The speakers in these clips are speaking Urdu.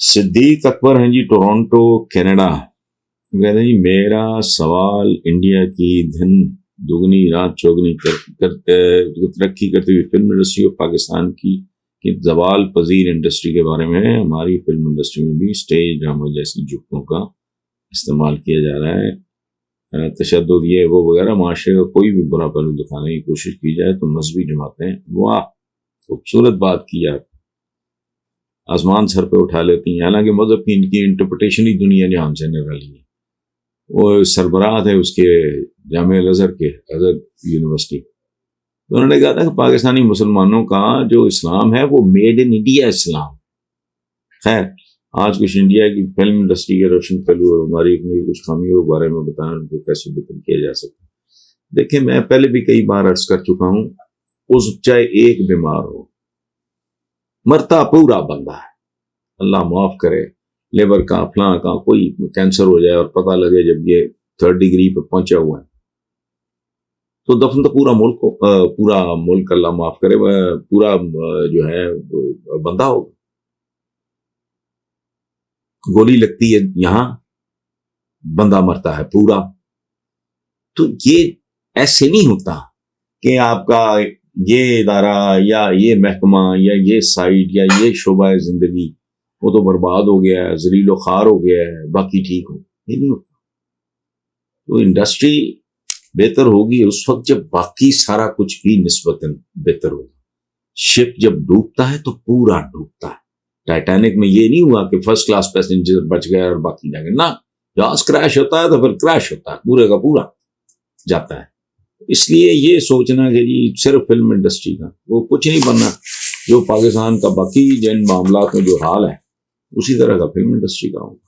صدیق اکبر ہیں جی، ٹورانٹو کینیڈا، کہتے ہیں جی میرا سوال انڈیا کی دھن دگنی رات چوگنی ترقی کرتی ہوئی فلم انڈسٹری اور پاکستان کی زوال پذیر انڈسٹری کے بارے میں ہے۔ ہماری فلم انڈسٹری میں بھی سٹیج ڈرامہ جیسی جھکوں کا استعمال کیا جا رہا ہے، تشدد یہ وہ وغیرہ، معاشرے کا کوئی بھی برا پہلو دکھانے کی کوشش کی جائے تو مذہبی جماعتیں واہ خوبصورت بات کی آپ آسمان سر پہ اٹھا لیتی ہیں، حالانکہ مذہب کی ان کی انٹرپریٹیشن ہی دنیا جہان سے نکالی ہے۔ وہ سربراہ ہے اس کے جامعہ الازہر کے ازہر یونیورسٹی، تو انہوں نے کہا تھا کہ پاکستانی مسلمانوں کا جو اسلام ہے وہ میڈ ان انڈیا اسلام۔ خیر، آج کچھ انڈیا کی فلم انڈسٹری کے روشن پہلو اور ہماری اپنی کچھ خامیوں کے بارے میں بتانا، ان کو کیسے بہتر کیا جا سکتا ہے۔ دیکھیں، میں پہلے بھی کئی بار عرض کر چکا ہوں، اس چاہے ایک بیمار ہو، مرتا پورا بندہ ہے، اللہ معاف کرے، لیبر کا فلاں کا کوئی کینسر ہو جائے اور پتہ لگے جب یہ 3rd ڈگری پہ پہنچا ہوا ہے تو دفن تو پورا ملک اللہ معاف کرے پورا جو ہے بندہ ہوگا۔ گولی لگتی ہے یہاں، بندہ مرتا ہے پورا۔ تو یہ ایسے نہیں ہوتا کہ آپ کا یہ ادارہ یا یہ محکمہ یا یہ سائٹ یا یہ شعبہ زندگی وہ تو برباد ہو گیا ہے، ذلیل و خوار ہو گیا ہے، باقی ٹھیک ہو، یہ نہیں ہوتا۔ تو انڈسٹری بہتر ہوگی اس وقت جب باقی سارا کچھ بھی نسبتاً بہتر ہوگا۔ شپ جب ڈوبتا ہے تو پورا ڈوبتا ہے۔ ٹائٹینک میں یہ نہیں ہوا کہ فرسٹ کلاس پیسنجر بچ گئے اور باقی جا گئے، نہ، جہاز کریش ہوتا ہے تو پھر کریش ہوتا ہے، پورے کا پورا جاتا ہے۔ اس لیے یہ سوچنا کہ جی صرف فلم انڈسٹری کا وہ کچھ نہیں بننا، جو پاکستان کا باقی جن معاملات میں جو حال ہے اسی طرح کا فلم انڈسٹری کا ہوگا۔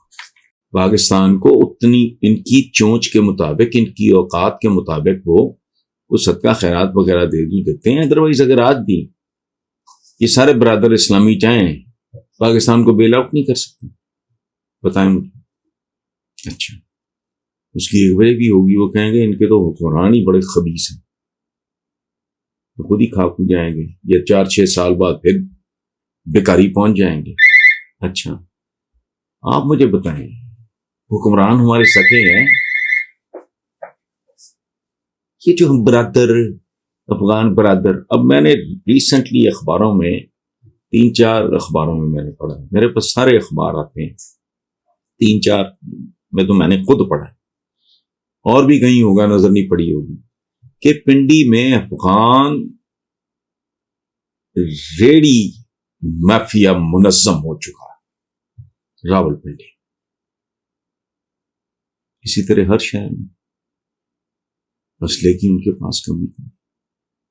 پاکستان کو اتنی ان کی چونچ کے مطابق، ان کی اوقات کے مطابق وہ صدقہ خیرات وغیرہ دیتے ہیں۔ ادروائز اگر آج بھی یہ سارے برادر اسلامی چاہیں پاکستان کو بیل آؤٹ نہیں کر سکتے، بتائیں مجھے۔ اچھا، اس کی ایک وجہ بھی ہوگی، وہ کہیں گے ان کے تو حکمران ہی بڑے خبیث ہیں، تو خود ہی کھا جائیں گے، یا 4-6 سال بعد پھر بیکاری پہنچ جائیں گے۔ اچھا، آپ مجھے بتائیں، حکمران ہمارے سکے ہیں، یہ جو ہم برادر افغان برادر، اب میں نے ریسنٹلی اخباروں میں 3-4 اخباروں میں میں نے پڑھا، میرے پاس سارے اخبار آتے ہیں، 3-4 میں تو میں نے خود پڑھا، اور بھی کہیں ہوگا، نظر نہیں پڑی ہوگی، کہ پنڈی میں افغان ریڑی مافیا منظم ہو چکا ہے، راول پنڈی، اسی طرح ہر شہر میں اسلحے کی ان کے پاس کمی تھی۔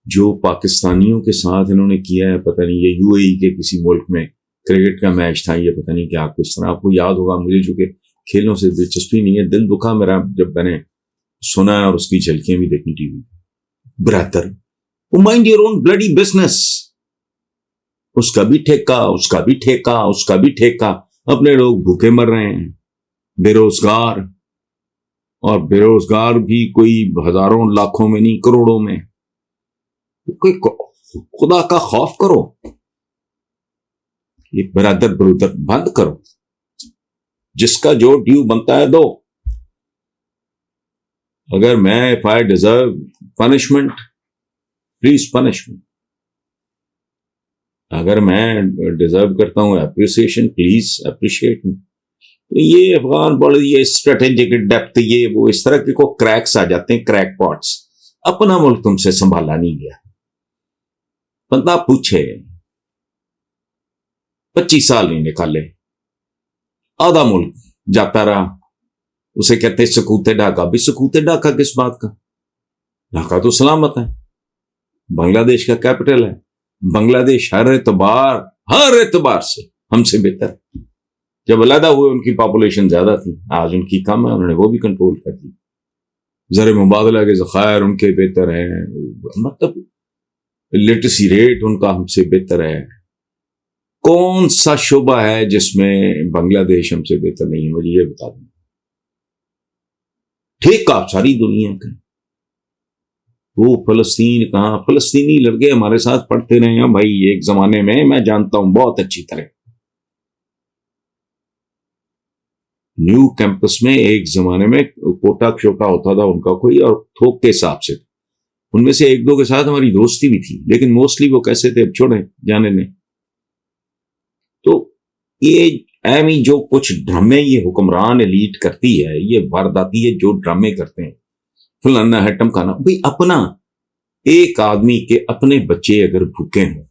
جو پاکستانیوں کے ساتھ انہوں نے کیا ہے، پتہ نہیں، یہ UAE کے کسی ملک میں کرکٹ کا میچ تھا، یہ پتہ نہیں کیا کس طرح، آپ کو یاد ہوگا، مجھے چونکہ کھیلوں سے دلچسپی نہیں ہے، دل دکھا میرا جب میں نے سنا اور اس کی جھلکیاں بھی دیکھی ٹی وی۔ Brother, mind your own bloody business, اس کا بھی ٹھیکہ، اس کا بھی ٹھیکہ، اس کا بھی ٹھیکہ، اپنے لوگ بھوکے مر رہے ہیں، بے روزگار، اور بے روزگار بھی کوئی ہزاروں لاکھوں میں نہیں، کروڑوں میں۔ خدا کا خوف کرو، یہ برادر بند کرو، جس کا جو ڈیو بنتا ہے دو۔ اگر میں if I deserve punishment, please punish me. اگر میں ڈیزرو کرتا ہوں اپریسیشن، پلیز اپریشیٹ می۔ یہ افغان بڑے یہ اسٹریٹجک ڈیپتھ، یہ وہ اس طرح کے کو کریکس آ جاتے ہیں، کریک پاٹس۔ اپنا ملک تم سے سنبھالا نہیں گیا، بندہ پوچھے 25 سال نہیں نکالے، آدھا ملک جاتا رہا، اسے کہتے سکوتے ڈھاکہ، بھی سکوتے ڈھاکہ کس بات کا؟ ڈھاکہ تو سلامت ہے، بنگلہ دیش کا کیپٹل ہے، بنگلہ دیش ہر اعتبار سے ہم سے بہتر ہے۔ جب علیحدہ ہوئے ان کی پاپولیشن زیادہ تھی، آج ان کی کم ہے، انہوں نے وہ بھی کنٹرول کر دی، زر مبادلہ کے ذخائر ان کے بہتر ہیں، مطلب لٹریسی ریٹ ان کا ہم سے بہتر ہے۔ کون سا شعبہ ہے جس میں بنگلہ دیش ہم سے بہتر نہیں ہے؟ مجھے یہ بتا دیں۔ ٹھیک ہے، ساری دنیا کا وہ فلسطین کہاں، فلسطینی لڑکے ہمارے ساتھ پڑھتے رہے ہیں بھائی ایک زمانے میں، میں جانتا ہوں بہت اچھی طرح، نیو کیمپس میں ایک زمانے میں کوٹا چھوٹا ہوتا تھا ان کا کوئی، اور تھوک کے حساب سے ان میں سے ایک دو کے ساتھ ہماری دوستی بھی تھی، لیکن موسٹلی وہ کیسے تھے اب چھوڑیں جانے نے. تو یہ اہمی جو کچھ ڈرامے یہ حکمران ایلیٹ کرتی ہے، یہ وارداتی ہے جو ڈرامے کرتے ہیں، فلانا ہے ٹمکانا. بھئی اپنا ایک آدمی کے اپنے بچے اگر بھوکے ہوں،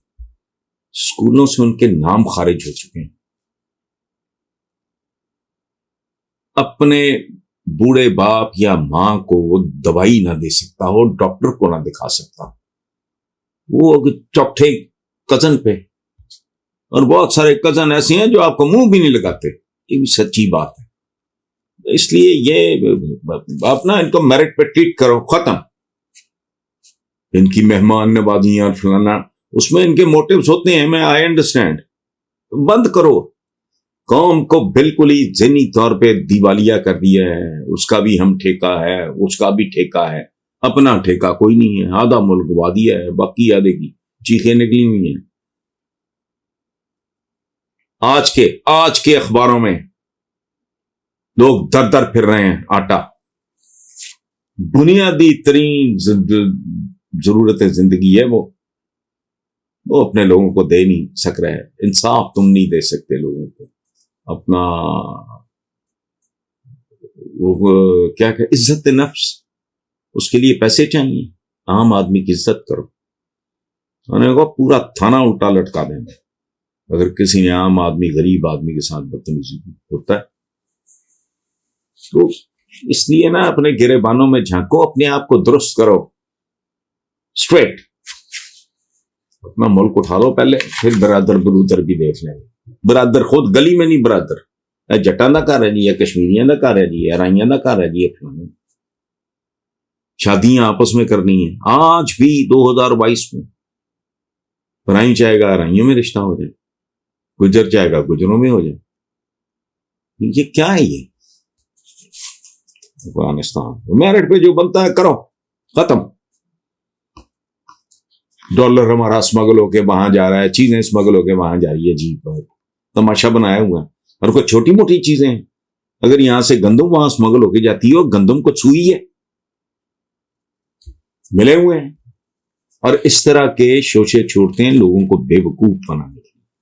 اسکولوں سے ان کے نام خارج ہو چکے ہیں، اپنے بوڑھے باپ یا ماں کو وہ دوائی نہ دے سکتا ہو، ڈاکٹر کو نہ دکھا سکتا، وہ چوتھے کزن پہ، اور بہت سارے کزن ایسے ہیں جو آپ کو منہ بھی نہیں لگاتے. یہ بھی سچی بات ہے. اس لیے یہ اپنا ان کو میرٹ پہ ٹریٹ کرو، ختم. ان کی مہمان نوازیاں فلانا، اس میں ان کے موٹیوز ہوتے ہیں، میں آئی انڈرسٹینڈ. بند کرو. قوم کو بالکل ہی ذہنی طور پہ دیوالیہ کر دیا ہے. اس کا بھی ہم ٹھیکہ ہے، اس کا بھی ٹھیکہ ہے، اپنا ٹھیکہ کوئی نہیں ہے. آدھا ملک وادیا ہے، باقی آدھے کی چیخیں نکلی ہوئی ہیں. آج کے اخباروں میں لوگ در در پھر رہے ہیں. آٹا بنیادی ترین ضرورت زندگی ہے، وہ اپنے لوگوں کو دے نہیں سک رہے. انصاف تم نہیں دے سکتے لوگوں کو. اپنا وہ کیا کہ عزت نفس، اس کے لیے پیسے چاہیے. عام آدمی کی عزت کرو. انہوں نے کہا پورا تھانہ الٹا لٹکا دیں اگر کسی نے عام آدمی غریب آدمی کے ساتھ بدتمیزی ہوتا ہے. تو اس لیے نا اپنے گرے بانوں میں جھانکو، اپنے آپ کو درست کرو، اسٹریٹ. اپنا ملک اٹھا لو پہلے، پھر برادر برودر بھی دیکھ لیں. برادر خود گلی میں نہیں، برادر جٹاں دا گھر ہے جی، یا کشمیریاں دا گھر ہے جی، ارائیاں دا گھر ہے جی. شادیاں آپس میں کرنی ہیں. آج بھی 2022 میں برائی چاہے گا ارائیوں میں رشتہ ہو جائے، گجر چاہے گا گجروں میں ہو جائے. یہ کیا ہے؟ یہ افغانستان میرٹ پہ جو بنتا ہے کرو، ختم. ڈالر ہمارا اسمگل ہو کے وہاں جا رہا ہے، چیزیں اسمگل ہو کے وہاں جا رہی ہے. جی تماشا بنایا ہوا ہے. اور کوئی چھوٹی موٹی چیزیں ہیں، اگر یہاں سے گندم وہاں اسمگل ہو کے جاتی ہے، گندم کو چھوئی ہے، ملے ہوئے ہیں. اور اس طرح کے شوشے چھوڑتے ہیں لوگوں کو بے وقوف بنانے.